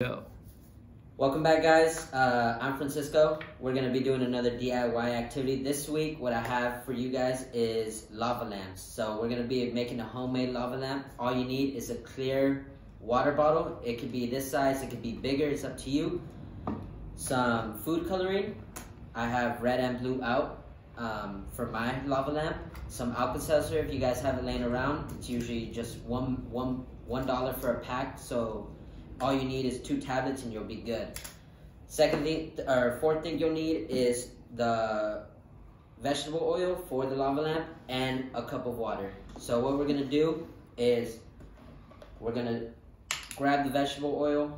Go. Welcome back, guys. I'm Francisco. We're going to be doing another DIY activity. This week, what I have for you guys is lava lamps. So we're going to be making a homemade lava lamp. All you need is a clear water bottle. It could be this size, it could be bigger, it's up to you. Some food coloring. I have red and blue out for my lava lamp. Some Alka-Seltzer if you guys have it laying around. It's usually just $1 for a pack. So all you need is 2 tablets and you'll be good. Fourth thing you'll need is the vegetable oil for the lava lamp and a cup of water. So what we're gonna do is we're gonna grab the vegetable oil,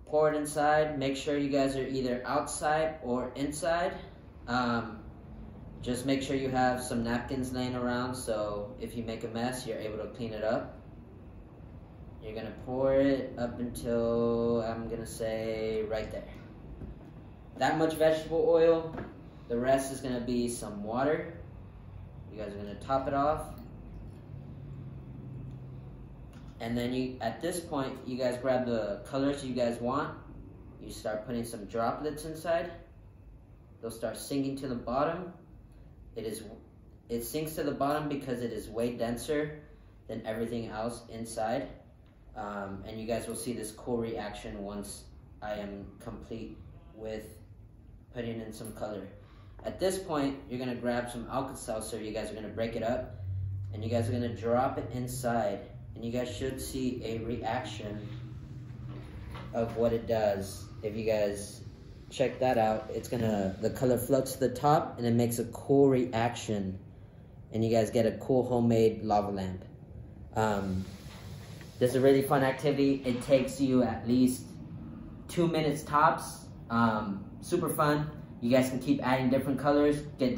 pour it inside. Make sure you guys are either outside or inside. Just make sure you have some napkins laying around so if you make a mess, you're able to clean it up. You're gonna pour it up until, I'm gonna say, right there. That much vegetable oil. The rest is gonna be some water. You guys are gonna top it off. And then at this point, you guys grab the colors you guys want. You start putting some droplets inside. They'll start sinking to the bottom. It sinks to the bottom because it is way denser than everything else inside. And you guys will see this cool reaction once I am complete with putting in some color. At this point, you're gonna grab some Alka-Seltzer. You guys are gonna break it up and you guys are gonna drop it inside. And you guys should see a reaction of what it does. If you guys check that out, the color floats to the top and it makes a cool reaction. And you guys get a cool homemade lava lamp. This is a really fun activity. It takes you at least 2 minutes tops. Super fun. You guys can keep adding different colors, get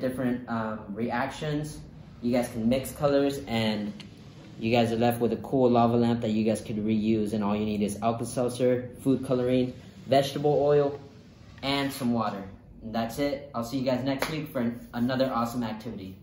different reactions. You guys can mix colors and you guys are left with a cool lava lamp that you guys could reuse. And all you need is Alka-Seltzer, food coloring, vegetable oil, and some water. And that's it. I'll see you guys next week for another awesome activity.